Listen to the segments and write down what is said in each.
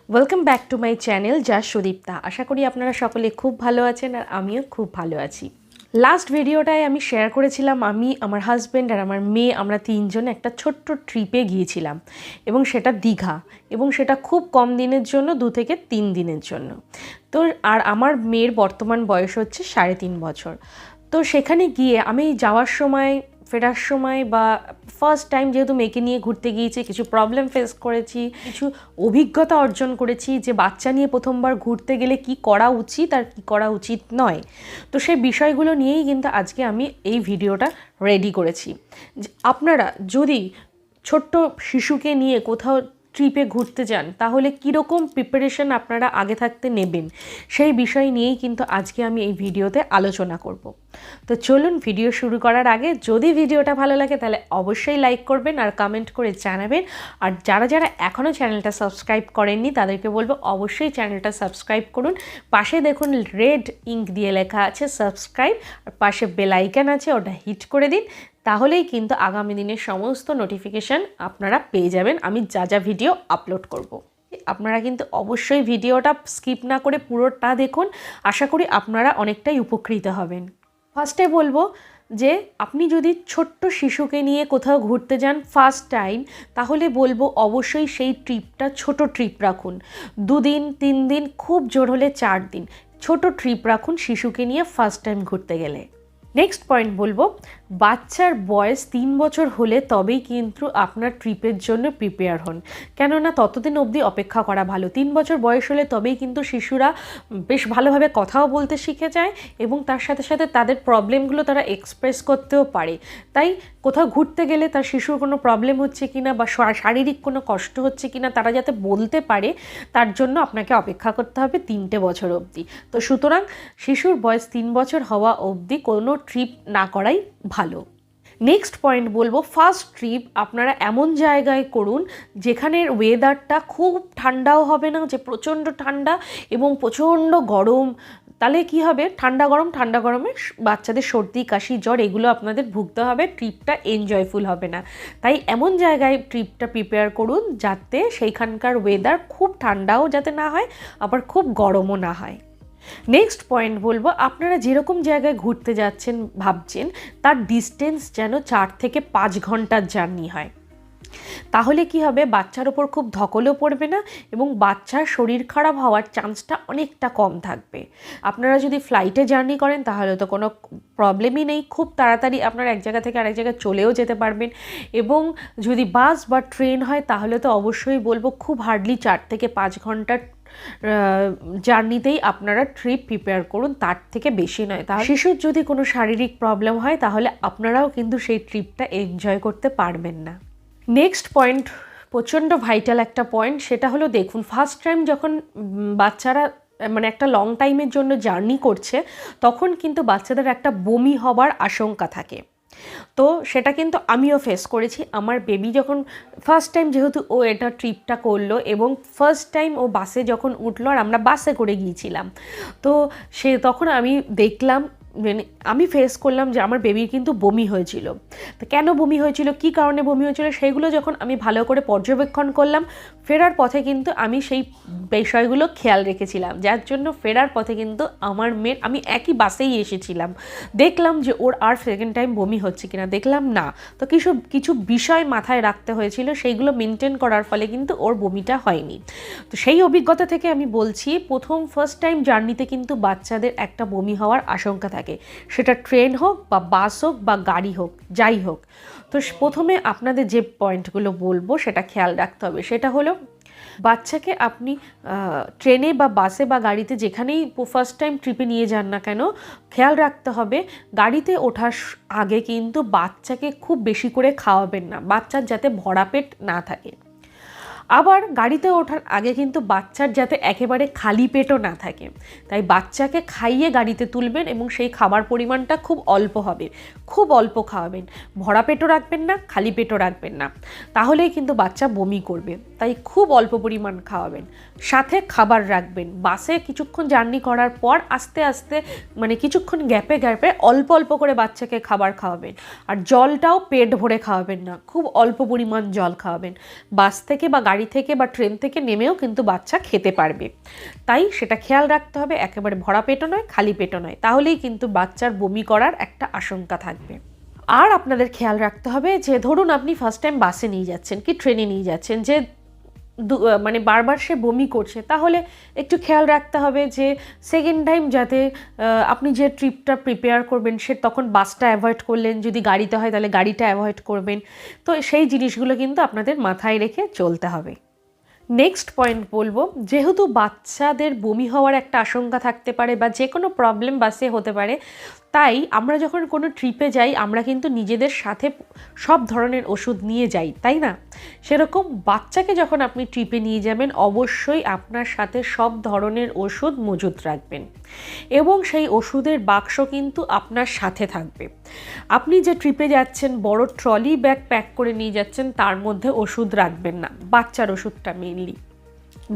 Welcome back to my channel যা সুদীপ্তা। আশা করি আপনারা সকলে খুব ভালো আছেন আর আমিও খুব ভালো আছি। লাস্ট ভিডিওটায় আমি শেয়ার করেছিলাম আমি, আমার হাজব্যান্ড আর আমার মেয়ে আমরা তিনজন একটা ছোট্ট ট্রিপে গিয়েছিলাম এবং সেটা দীঘা, এবং সেটা খুব কম দিনের জন্য, 2 থেকে 3 দিনের জন্য। তো আর আমার মেয়ের বর্তমান বয়স হচ্ছে 3.5 বছর। তো সেখানে গিয়ে আমি যাওয়ার সময়, ফেরার সময় বা ফার্স্ট টাইম যেহেতু মেয়েকে নিয়ে ঘুরতে গিয়েছি, কিছু প্রবলেম ফেস করেছি, কিছু অভিজ্ঞতা অর্জন করেছি যে বাচ্চা নিয়ে প্রথমবার ঘুরতে গেলে কি করা উচিত আর কি করা উচিত নয়। তো সেই বিষয়গুলো নিয়েই কিন্তু আজকে আমি এই ভিডিওটা রেডি করেছি। আপনারা যদি ছোট্ট শিশুকে নিয়ে কোথাও ট্রিপে ঘুরতে যান তাহলে কীরকম প্রিপারেশন আপনারা আগে থাকতে নেবেন, সেই বিষয় নিয়েই কিন্তু আজকে আমি এই ভিডিওতে আলোচনা করব। তো চলুন, ভিডিও শুরু করার আগে যদি ভিডিওটা ভালো লাগে তাহলে অবশ্যই লাইক করবেন আর কমেন্ট করে জানাবেন। আর যারা যারা এখনও চ্যানেলটা সাবস্ক্রাইব করেননি তাদেরকে বলবো অবশ্যই চ্যানেলটা সাবস্ক্রাইব করুন। পাশে দেখুন রেড ইঙ্ক দিয়ে লেখা আছে সাবস্ক্রাইব, আর পাশে বেল আইকন আছে, ওটা হিট করে দিন। তাহলেই কিন্তু আগামী দিনের সমস্ত নোটিফিকেশান আপনারা পেয়ে যাবেন আমি যা যা ভিডিও আপলোড করব। আপনারা কিন্তু অবশ্যই ভিডিওটা স্কিপ না করে পুরোটা দেখুন, আশা করি আপনারা অনেকটাই উপকৃত হবেন। ফার্স্টে বলবো যে আপনি যদি ছোট্ট শিশুকে নিয়ে কোথাও ঘুরতে যান ফার্স্ট টাইম, তাহলে বলবো অবশ্যই সেই ট্রিপটা ছোট ট্রিপ রাখুন। 2 দিন 3 দিন, খুব জোর হলে 4 দিন ছোট ট্রিপ রাখুন শিশুকে নিয়ে ফার্স্ট টাইম ঘুরতে গেলে। নেক্সট পয়েন্ট বলবো, বাচ্চার বয়স 3 বছর হলে তবেই কিন্তু আপনার ট্রিপের জন্য প্রিপেয়ার হন, কেননা ততদিন অবধি অপেক্ষা করা ভালো। 3 বছর বয়স হলে তবেই কিন্তু শিশুরা বেশ ভালোভাবে কথাও বলতে শিখে যায় এবং তার সাথে সাথে তাদের প্রবলেমগুলো তারা এক্সপ্রেস করতেও পারে। তাই কোথাও ঘুরতে গেলে তার শিশুর কোনো প্রবলেম হচ্ছে কিনা বা শারীরিক কোনো কষ্ট হচ্ছে কিনা তারা যাতে বলতে পারে, তার জন্য আপনাকে অপেক্ষা করতে হবে 3টে বছর অবধি। তো সুতরাং শিশুর বয়স 3 বছর হওয়া অবধি কোনো ট্রিপ না করাই ভালো। নেক্সট পয়েন্ট বলবো, ফার্স্ট ট্রিপ আপনারা এমন জায়গায় করুন যেখানের ওয়েদারটা খুব ঠান্ডাও হবে না যে প্রচণ্ড ঠান্ডা এবং প্রচণ্ড গরম। তাহলে কি হবে, ঠান্ডা গরমে বাচ্চাদের সর্দি কাশি জ্বর এগুলো আপনাদের ভুগতে হবে, ট্রিপটা এনজয়ফুল হবে না। তাই এমন জায়গায় ট্রিপটা প্রিপেয়ার করুন যাতে সেইখানকার ওয়েদার খুব ঠান্ডাও যাতে না হয় আবার খুব গরমও না হয়। নেক্সট পয়েন্ট বলবো, আপনারা যেরকম জায়গায় ঘুরতে যাচ্ছেন ভাবছেন তার ডিস্টেন্স যেন 4 থেকে 5 ঘন্টার জার্নি হয়। তাহলে কি হবে, বাচ্চার ওপর খুব ধকলও পড়বে না এবং বাচ্চার শরীর খারাপ হওয়ার চান্সটা অনেকটা কম থাকবে। আপনারা যদি ফ্লাইটে জার্নি করেন তাহলে তো কোনো প্রবলেমই নেই, খুব তাড়াতাড়ি আপনারা এক জায়গা থেকে আরেক জায়গায় চলেও যেতে পারবেন। এবং যদি বাস বা ট্রেন হয় তাহলে তো অবশ্যই বলবো খুব হার্ডলি 4 থেকে 5 ঘন্টার জার্নিতেই আপনারা ট্রিপ প্রিপেয়ার করুন, তার থেকে বেশি নয়। তাহলে শিশুর যদি কোনো শারীরিক প্রবলেম হয় তাহলে আপনারাও কিন্তু সেই ট্রিপটা এনজয় করতে পারবেন না। নেক্সট পয়েন্ট প্রচণ্ড ভাইটাল একটা পয়েন্ট, সেটা হলো দেখুন ফার্স্ট টাইম যখন বাচ্চারা মানে একটা লং টাইমের জন্য জার্নি করছে তখন কিন্তু বাচ্চাদের একটা বমি হবার আশঙ্কা থাকে। তো সেটা কিন্তু আমিও ফেস করেছি। আমার বেবি যখন ফার্স্ট টাইম, যেহেতু ও এটা ট্রিপটা করলো এবং ফার্স্ট টাইম ও বাসে যখন উঠলো, আর আমরা বাসে করে গিয়েছিলাম, তো তখন আমি দেখলাম, মানে আমি ফেস করলাম যে আমার বেবির কিন্তু বমি হয়েছিল। তো কেন বমি হয়েছিল, কী কারণে বমি হয়েছিল, সেইগুলো যখন আমি ভালো করে পর্যবেক্ষণ করলাম, ফেরার পথে কিন্তু আমি সেই বিষয়গুলো খেয়াল রেখেছিলাম, যার জন্য ফেরার পথে কিন্তু আমার মেয়ের, আমি একই বাসেই এসেছিলাম, দেখলাম যে ওর আর সেকেন্ড টাইম বমি হচ্ছে কিনা, দেখলাম না। তো কিছু বিষয় মাথায় রাখতে হয়েছিল, সেইগুলো মেনটেন করার ফলে কিন্তু ওর বমিটা হয়নি। তো সেই অভিজ্ঞতা থেকে আমি বলছি, ফার্স্ট টাইম জার্নিতে কিন্তু বাচ্চাদের একটা বমি হওয়ার আশঙ্কা থাকে, সেটা ট্রেন হোক বা বাস হোক বা গাড়ি হোক, যাই হোক। তো প্রথমে আপনাদের যে পয়েন্টগুলো বলবো সেটা খেয়াল রাখতে হবে। সেটা হলো, বাচ্চাকে আপনি ট্রেনে বা বাসে বা গাড়িতে যেখানেই ফার্স্ট টাইম ট্রিপে নিয়ে যান না কেন, খেয়াল রাখতে হবে গাড়িতে ওঠার আগে কিন্তু বাচ্চাকে খুব বেশি করে খাওয়াবেন না, বাচ্চার যাতে ভরা পেট না থাকে। আবার গাড়িতে ওঠার আগে কিন্তু বাচ্চার যাতে একেবারে খালি পেটও না থাকে, তাই বাচ্চাকে খাইয়ে গাড়িতে তুলবেন এবং সেই খাবার পরিমাণটা খুব অল্প হবে, খুব অল্প খাওয়াবেন, ভরা পেটও রাখবেন না, খালি পেটও রাখবেন না, তাহলেই কিন্তু বাচ্চা বমি করবে। তাই খুব অল্প পরিমাণ খাওয়াবেন, সাথে খাবার রাখবেন। বাসে কিছুক্ষণ জার্নি করার পর আস্তে আস্তে, মানে কিছুক্ষণ গ্যাপে গ্যাপে অল্প অল্প করে বাচ্চাকে খাবার খাওয়াবেন। আর জলটাও পেট ভরে খাওয়াবেন না, খুব অল্প পরিমাণ জল খাওয়াবেন। বাস থেকে বা গাড়ি থেকে বা ট্রেন থেকে নেমেও কিন্তু বাচ্চা খেতে পারবে। তাই সেটা খেয়াল রাখতে হবে, একেবারে ভরা পেটও নয়, খালি পেটও নয়, তাহলেই কিন্তু বাচ্চার বমি করার একটা আশঙ্কা থাকবে। আর আপনাদের খেয়াল রাখতে হবে যে ধরুন আপনি ফার্স্ট টাইম বাসে নিয়ে যাচ্ছেন কি ট্রেনে নিয়ে যাচ্ছেন, যে মানে বারবার সে বমি করছে, তাহলে একটু খেয়াল রাখতে হবে যে সেকেন্ড টাইম যাতে আপনি যে ট্রিপটা প্রিপেয়ার করবেন সে তখন বাসটা অ্যাভয়েড করলেন, যদি গাড়িতে হয় তাহলে গাড়িটা অ্যাভয়েড করবেন। তো সেই জিনিসগুলো কিন্তু আপনাদের মাথায় রেখে চলতে হবে। নেক্সট পয়েন্ট বলবো, যেহেতু বাচ্চাদের বমি হওয়ার একটা আশঙ্কা থাকতে পারে বা যে কোনো প্রবলেম বাসে হতে পারে, তাই আমরা যখন কোনো ট্রিপে যাই আমরা কিন্তু নিজেদের সাথে সব ধরনের ওষুধ নিয়ে যাই, তাই না? সেরকম বাচ্চাকে যখন আপনি ট্রিপে নিয়ে যাবেন অবশ্যই আপনার সাথে সব ধরনের ওষুধ মজুত রাখবেন এবং সেই ওষুধের বাক্স কিন্তু আপনার সাথে থাকবে। আপনি যে ট্রিপে যাচ্ছেন বড় ট্রলি ব্যাগ প্যাক করে নিয়ে যাচ্ছেন, তার মধ্যে ওষুধ রাখবেন না, বাচ্চার ওষুধটা মেনলি।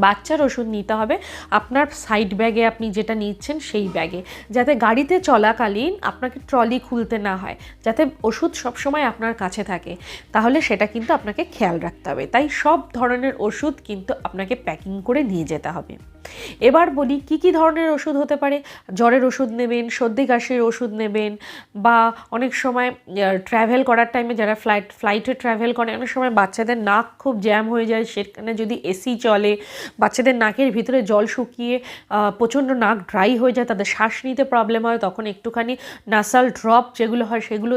বাচ্চার ওষুধ নিতে হবে আপনার সাইড ব্যাগে, আপনি যেটা নিচ্ছেন সেই ব্যাগে, যাতে গাড়িতে চলাকালীন আপনাকে ট্রলি খুলতে না হয়, যাতে ওষুধ সবসময় আপনার কাছে থাকে, তাহলে সেটা কিন্তু আপনাকে খেয়াল রাখতে হবে। তাই সব ধরনের ওষুধ কিন্তু আপনাকে প্যাকিং করে নিয়ে যেতে হবে। এবার বলি কি কি ধরনের ওষুধ হতে পারে। জ্বরের ওষুধ নেবেন, সর্দি কাশির ওষুধ নেবেন, বা অনেক সময় ট্র্যাভেল করার টাইমে যারা ফ্লাইটে ট্র্যাভেল করে অনেক সময় বাচ্চাদের নাক খুব জ্যাম হয়ে যায়, সেখানে যদি এসি চলে বাচ্চাদের নাকের ভিতরে জল শুকিয়ে প্রচণ্ড নাক ড্রাই হয়ে যায়, তাদের শ্বাস নিতে প্রবলেম হয়, তখন একটুখানি নাসাল ড্রপ যেগুলো হয় সেগুলো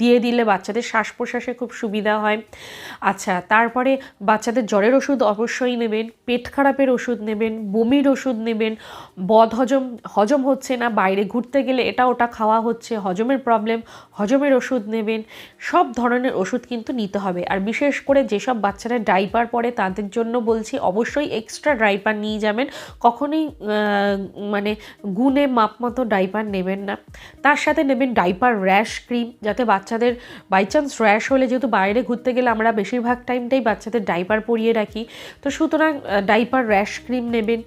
দিয়ে দিলে বাচ্চাদের শ্বাস প্রশ্বাসে খুব সুবিধা হয়। আচ্ছা, তারপরে বাচ্চাদের জ্বরের ওষুধ অবশ্যই নেবেন, পেট খারাপের ওষুধ নেবেন, বমির ওষুধ নেবেন, হজম হচ্ছে না, বাইরে ঘুরতে গেলে এটা ওটা খাওয়া হচ্ছে, হজমের প্রবলেম, হজমের ওষুধ নেবেন। সব ধরনের ওষুধ কিন্তু নিতে হবে। আর বিশেষ করে যেসব বাচ্চারা ডাইপার পরে তাদের জন্য বলছি অবশ্যই এক্সট্রা ডাইপার নিয়ে যাবেন, কখনোই মানে গুণে মাপ মতো ডাইপার নেবেন না। তার সাথে নেবেন ডাইপার র্যাশ ক্রিম, যাতে বাচ্চাদের বাই চান্স র্যাশ হলে, যেহেতু বাইরে ঘুরতে গেলে আমরা বেশিরভাগ টাইমটাই বাচ্চাদের ডাইপার পরিয়ে রাখি, তো সুতরাং ডাইপার র্যাশ ক্রিম নেবেন।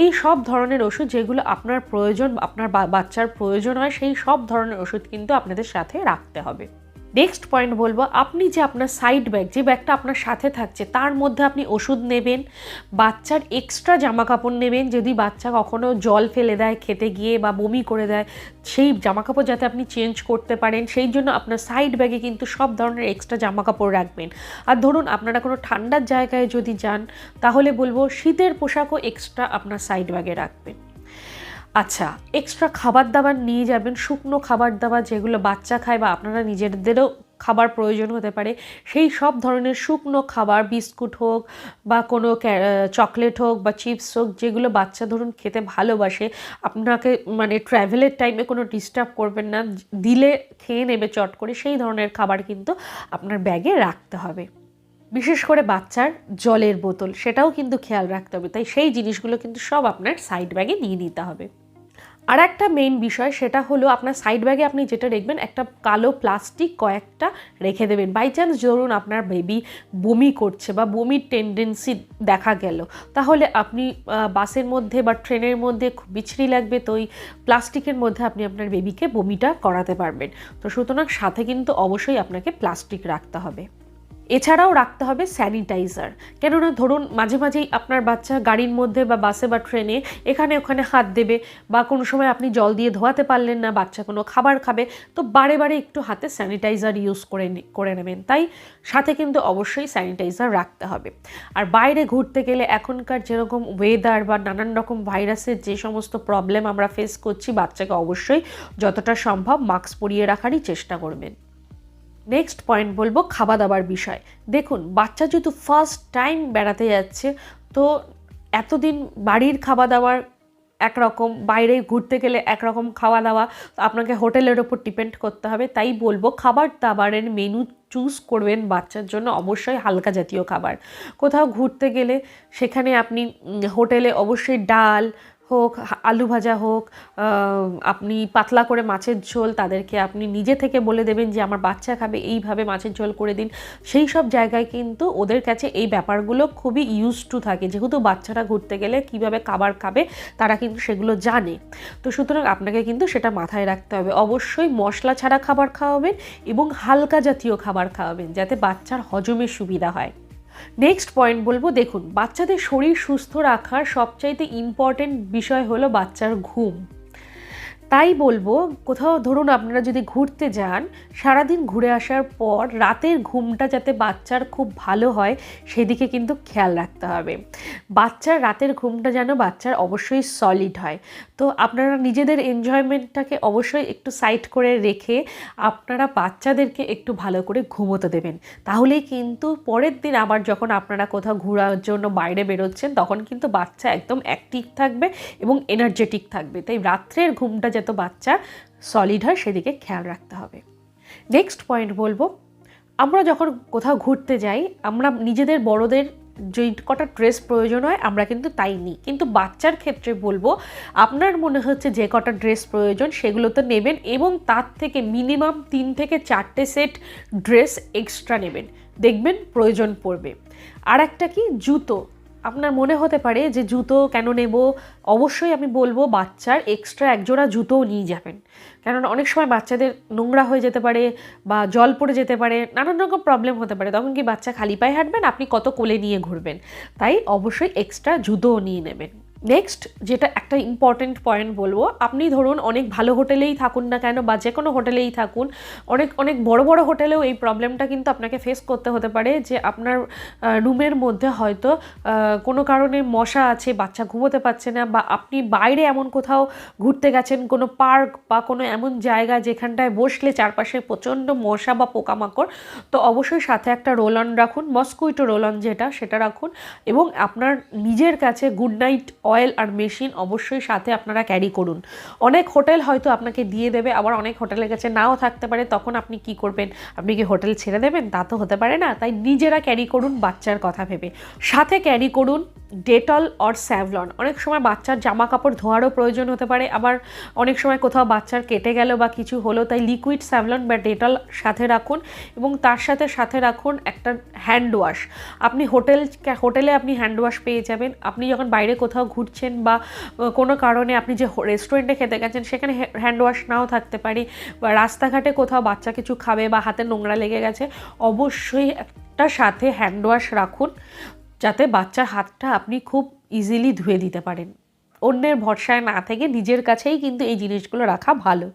এই সব ধরনের ওষুধ যেগুলো আপনার প্রয়োজন, আপনার বাচ্চার প্রয়োজন হয়, সেই সব ধরনের ওষুধ কিন্তু আপনাদের সাথে রাখতে হবে। নেক্সট পয়েন্ট বলবো, আপনি যে আপনার সাইড ব্যাগ, যে ব্যাগটা আপনার সাথে থাকছে তার মধ্যে আপনি ওষুধ নেবেন, বাচ্চার এক্সট্রা জামা কাপড় নেবেন, যদি বাচ্চা কখনো জল ফেলে দেয় খেতে গিয়ে বা বমি করে দেয়, সেই জামা কাপড় যাতে আপনি চেঞ্জ করতে পারেন সেই জন্য আপনার সাইড ব্যাগে কিন্তু সব ধরনের এক্সট্রা জামা কাপড় রাখবেন। আর ধরুন আপনারা কোনো ঠান্ডার জায়গায় যদি যান তাহলে বলবো শীতের পোশাকও এক্সট্রা আপনার সাইড ব্যাগে রাখবেন। আচ্ছা, এক্সট্রা খাবার দাবার নিয়ে যাবেন, শুকনো খাবার দাবার যেগুলো বাচ্চা খায় বা আপনারা নিজেদেরও খাবার প্রয়োজন হতে পারে, সেই সব ধরনের শুকনো খাবার, বিস্কুট হোক বা কোনো চকলেট হোক বা চিপস হোক, যেগুলো বাচ্চা ধরুন খেতে ভালোবাসে, আপনাকে মানে ট্র্যাভেলের টাইমে কোনো ডিস্টার্ব করবেন না, দিলে খেয়ে নেবে চট করে, সেই ধরনের খাবার কিন্তু আপনার ব্যাগে রাখতে হবে। বিশেষ করে বাচ্চার জলের বোতল, সেটাও কিন্তু খেয়াল রাখতে হবে। তাই সেই জিনিসগুলো কিন্তু সব আপনার সাইড ব্যাগে নিয়ে নিতে হবে। আর একটা মেইন বিষয়, সেটা হলো আপনার সাইড ব্যাগে আপনি যেটা রাখবেন, একটা কালো প্লাস্টিক কয়েকটা রেখে দেবেন। বাই চান্স ধরুন আপনার বেবি বমি করছে বা বমির টেন্ডেন্সি দেখা গেল, তাহলে আপনি বাসের মধ্যে বা ট্রেনের মধ্যে খুব বিচ্ছিরি লাগবে, তো ওই প্লাস্টিকের মধ্যে আপনি আপনার বেবিকে বমিটা করাতে পারবেন। তো সুতরাং সাথে কিন্তু অবশ্যই আপনাকে প্লাস্টিক রাখতে হবে। এছাড়াও রাখতে হবে স্যানিটাইজার, কেননা ধরুন মাঝে মাঝেই আপনার বাচ্চা গাড়ির মধ্যে বা বাসে বা ট্রেনে এখানে ওখানে হাত দেবে, বা কোনো সময় আপনি জল দিয়ে ধোয়াতে পারলেন না, বাচ্চা কোনো খাবার খাবে, তো বারে বারে একটু হাতে স্যানিটাইজার ইউজ করে নেবেন। তাই সাথে কিন্তু অবশ্যই স্যানিটাইজার রাখতে হবে। আর বাইরে ঘুরতে গেলে এখনকার যেরকম ওয়েদার বা নানান রকম ভাইরাসের যে সমস্ত প্রবলেম আমরা ফেস করছি, বাচ্চাকে অবশ্যই যতটা সম্ভব মাস্ক পরিয়ে রাখারই চেষ্টা করবেন। নেক্সট পয়েন্ট বলবো খাওয়া দাওয়ার বিষয়। দেখুন, বাচ্চা যেহেতু ফার্স্ট টাইম বেড়াতে যাচ্ছে, তো এতদিন বাড়ির খাওয়া দাওয়ার একরকম, বাইরে ঘুরতে গেলে একরকম খাওয়া দাওয়া, তো আপনাকে হোটেলের ওপর ডিপেন্ড করতে হবে। তাই বলবো খাবার দাবারের মেনু চুজ করবেন বাচ্চার জন্য অবশ্যই হালকা জাতীয় খাবার। কোথাও ঘুরতে গেলে সেখানে আপনি হোটেলে অবশ্যই ডাল হোক, আলু ভাজা হোক, আপনি পাতলা করে মাছের ঝোল তাদেরকে আপনি নিজে থেকে বলে দেবেন যে আমার বাচ্চা খাবে এইভাবে মাছের ঝোল করে দিন। সেই সব জায়গায় কিন্তু ওদের কাছে এই ব্যাপারগুলো খুবই ইউজ টু থাকে, যেহেতু বাচ্চারা ঘুরতে গেলে কিভাবে খাবার খাবে তারা কিন্তু সেগুলো জানে। তো সুতরাং আপনাকে কিন্তু সেটা মাথায় রাখতে হবে। অবশ্যই মশলা ছাড়া খাবার খাওয়াবেন এবং হালকা জাতীয় খাবার খাওয়াবেন, যাতে বাচ্চার হজমের সুবিধা হয়। নেক্সট পয়েন্ট বলবো, দেখুন বাচ্চাদের শরীর সুস্থ রাখার সবচাইতে ইম্পর্টেন্ট বিষয় হলো বাচ্চার ঘুম। তাই বলবো, কোথাও ধরুন আপনারা যদি ঘুরতে যান, সারাদিন ঘুরে আসার পর রাতের ঘুমটা যাতে বাচ্চার খুব ভালো হয় সেদিকে কিন্তু খেয়াল রাখতে হবে। বাচ্চার রাতের ঘুমটা যেন বাচ্চার অবশ্যই সলিড হয়। তো আপনারা নিজেদের এনজয়মেন্টটাকে অবশ্যই একটু সাইড করে রেখে আপনারা বাচ্চাদেরকে একটু ভালো করে ঘুমোতে দেবেন। তাহলেই কিন্তু পরের দিন আবার যখন আপনারা কোথাও ঘোরার জন্য বাইরে বেরোচ্ছেন তখন কিন্তু বাচ্চা একদম অ্যাক্টিভ থাকবে এবং এনার্জেটিক থাকবে। তাই রাত্রের ঘুমটা যাতে বাচ্চা সলিড হয় সেদিকে খেয়াল রাখতে হবে। নেক্সট পয়েন্ট বলবো, আমরা যখন কোথাও ঘুরতে যাই আমরা নিজেদের বড়দের যে কটা ড্রেস প্রয়োজন হয় আমরা কিন্তু তাই নিই, কিন্তু বাচ্চার ক্ষেত্রে বলবো আপনার মনে হচ্ছে যে কটা ড্রেস প্রয়োজন সেগুলো তো নেবেন এবং তার থেকে মিনিমাম 3 থেকে 4টে সেট ড্রেস এক্সট্রা নেবেন, দেখবেন প্রয়োজন পড়বে। আর একটা কি, জুতো। আপনার মনে হতে পারে যে জুতো কেন নেব, অবশ্যই আমি বলবো বাচ্চার এক্সট্রা একজোড়া জুতোও নিয়ে যাবেন, কেননা অনেক সময় বাচ্চাদের নোংরা হয়ে যেতে পারে বা জল পড়ে যেতে পারে, নানান রকম প্রবলেম হতে পারে, তখন কি বাচ্চা খালি পায়ে হাঁটবেন, আপনি কত কোলে নিয়ে ঘুরবেন। তাই অবশ্যই এক্সট্রা জুতোও নিয়ে নেবেন। নেক্সট যেটা একটা ইম্পর্টেন্ট পয়েন্ট বলবো, আপনি ধরুন অনেক ভালো হোটেলেই থাকুন না কেন বা যে কোনো হোটেলেই থাকুন, অনেক বড় বড় হোটেলেও এই প্রবলেমটা কিন্তু আপনাকে ফেস করতে হতে পারে যে আপনার রুমের মধ্যে হয়তো কোনো কারণে মশা আছে, বাচ্চা ঘুমোতে পারছে না, বা আপনি বাইরে এমন কোথাও ঘুরতে গেছেন, কোনো পার্ক বা কোনো এমন জায়গা যেখানটায় বসলে চারপাশে প্রচণ্ড মশা বা পোকামাকড়, তো অবশ্যই সাথে একটা রোল অন রাখুন, মসকুইটো রোল অন সেটা রাখুন, এবং আপনার নিজের কাছে গুড নাইট অয়েল আর মেশিন অবশ্যই সাথে আপনারা ক্যারি করুন। অনেক হোটেল হয়তো আপনাকে দিয়ে দেবে, আবার অনেক হোটেলের কাছে নাও থাকতে পারে, তখন আপনি কি করবেন, আপনি কি হোটেল ছেড়ে দেবেন? তা তো হতে পারে না। তাই নিজেরা ক্যারি করুন বাচ্চার কথা ভেবে। সাথে ক্যারি করুন ডেটল অর স্যাভলন। অনেক সময় বাচ্চার জামা কাপড় ধোয়ারও প্রয়োজন হতে পারে, আবার অনেক সময় কোথাও বাচ্চার কেটে গেল বা কিছু হলো, তাই লিকুইড স্যাভলন বা ডেটল সাথে রাখুন, এবং তার সাথে রাখুন একটা হ্যান্ড ওয়াশ। আপনি হোটেলে আপনি হ্যান্ড ওয়াশ পেয়ে যাবেন। আপনি যখন বাইরে কোথাও ঘুরছেন বা কোনো কারণে আপনি যে রেস্টুরেন্টে খেতে গেছেন সেখানে হ্যান্ড ওয়াশ নাও থাকতে পারে, বা রাস্তাঘাটে কোথাও বাচ্চা কিছু খাবে বা হাতে নোংরা লেগে গেছে, অবশ্যই একটা সাথে হ্যান্ড ওয়াশ রাখুন যাতে বাচ্চার হাতটা আপনি খুব ইজিলি ধুয়ে দিতে পারেন। অন্যের ভরসায় না থেকে নিজের কাছেই কিন্তু এই জিনিসগুলো রাখা ভালো।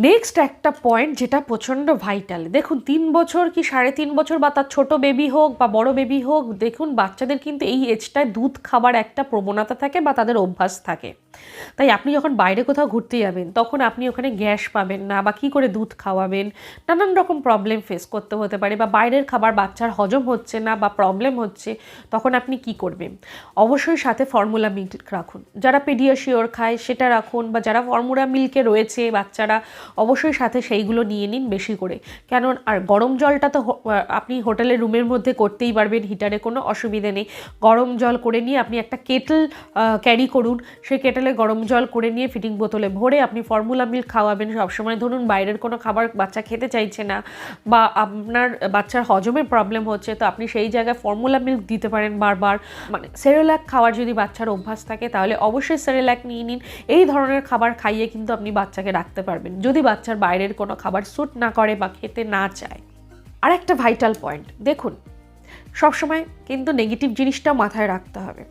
নেক্সট একটা পয়েন্ট যেটা প্রচণ্ড ভাইটাল, দেখুন 3 বছর কি 3.5 বছর বা তার ছোটো বেবি হোক বা বড় বেবি হোক, দেখুন বাচ্চাদের কিন্তু এই এজটায় দুধ খাবার একটা প্রবণতা থাকে বা তাদের অভ্যাস থাকে। তাই আপনি যখন বাইরে কোথাও ঘুরতে যাবেন তখন আপনি ওখানে গ্যাস পাবেন না, বা কী করে দুধ খাওয়াবেন, নানান রকম প্রবলেম ফেস করতে হতে পারে, বা বাইরের খাবার বাচ্চার হজম হচ্ছে না বা প্রবলেম হচ্ছে, তখন আপনি কি করবেন? অবশ্যই সাথে ফর্মুলা মিল্ক রাখুন। যারা পেডিয়াশিওর খায় সেটা রাখুন, বা যারা ফর্মুলা মিল্কে রয়েছে বাচ্চারা, অবশ্যই সাথে সেইগুলো নিয়ে নিন বেশি করে। কেন, আর গরম জলটা তো আপনি হোটেলের রুমের মধ্যে করতেই পারবেন, হিটারে কোনো অসুবিধে নেই। গরম জল করে নিয়ে আপনি একটা কেটল ক্যারি করুন, সেই কেটেলে গরম জল করে নিয়ে ফিটিং বোতলে ভরে আপনি ফর্মুলা মিল্ক খাওয়াবেন সবসময়। ধরুন বাইরের কোনো খাবার বাচ্চা খেতে চাইছে না বা আপনার বাচ্চার হজমের প্রবলেম হচ্ছে, তো আপনি সেই জায়গায় ফর্মুলা মিল্ক দিতে পারেন বারবার। মানে সেরেল্যাক খাওয়ার যদি বাচ্চার অভ্যাস থাকে তাহলে অবশ্যই সেরেল্যাক নিয়ে নিন। এই ধরনের খাবার খাইয়ে কিন্তু আপনি বাচ্চাকে রাখতে পারবেন যদি বাচ্চার বাইরের কোনো খাবার স্যুট না করে বা খেতে না চায়। আর একটা ভাইটাল পয়েন্ট, দেখুন সবসময় কিন্তু নেগেটিভ জিনিসটা মাথায় রাখতে হবে।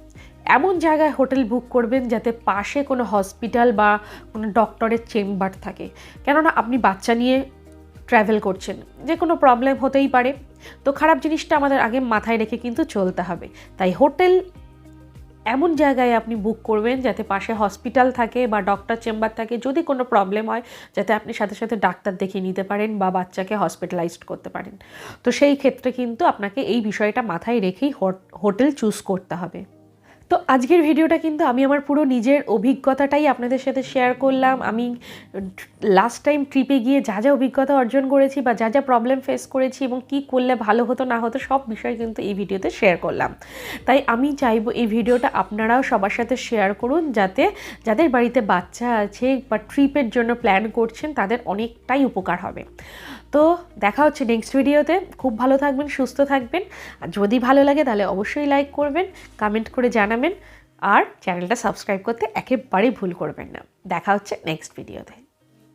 এমন জায়গায় হোটেল বুক করবেন যাতে পাশে কোনো হসপিটাল বা কোনো ডক্টরের চেম্বার থাকে, কেননা আপনি বাচ্চা নিয়ে ট্রাভেল করছেন, যে কোনো প্রবলেম হতেই পারে। তো খারাপ জিনিসটা আমাদের আগে মাথায় রেখে কিন্তু চলতে হবে। তাই হোটেল এমন জায়গায় আপনি বুক করবেন যাতে পাশে হসপিটাল থাকে বা ডক্টর চেম্বার থাকে, যদি কোনো প্রবলেম হয় যাতে আপনি সাথে সাথে ডাক্তার দেখিয়ে নিতে পারেন বা বাচ্চাকে হসপিটালাইজড করতে পারেন। তো সেই ক্ষেত্রে কিন্তু আপনাকে এই বিষয়টা মাথায় রেখেই হোটেল চুজ করতে হবে। তো আজকের ভিডিওটা কিন্তু আমি আমার পুরো নিজের অভিজ্ঞতাটাই আপনাদের সাথে শেয়ার করলাম। আমি লাস্ট টাইম ট্রিপে গিয়ে যা যা অভিজ্ঞতা অর্জন করেছি বা যা যা প্রবলেম ফেস করেছি এবং কি করলে ভালো হতো না হতো সব বিষয় কিন্তু এই ভিডিওতে শেয়ার করলাম। তাই আমি চাইবো এই ভিডিওটা আপনারাও সবার সাথে শেয়ার করুন, যাতে যাদের বাড়িতে বাচ্চা আছে বা ট্রিপের জন্য প্ল্যান করছেন তাদের অনেকটাই উপকার হবে। তো দেখা হচ্ছে নেক্সট ভিডিওতে। খুব ভালো থাকবেন, সুস্থ থাকবেন। আর যদি ভালো লাগে তাহলে অবশ্যই লাইক করবেন, কমেন্ট করে জানাবেন, আর চ্যানেলটা সাবস্ক্রাইব করতে একেবারেই ভুল করবেন না। দেখা হচ্ছে নেক্সট ভিডিওতে।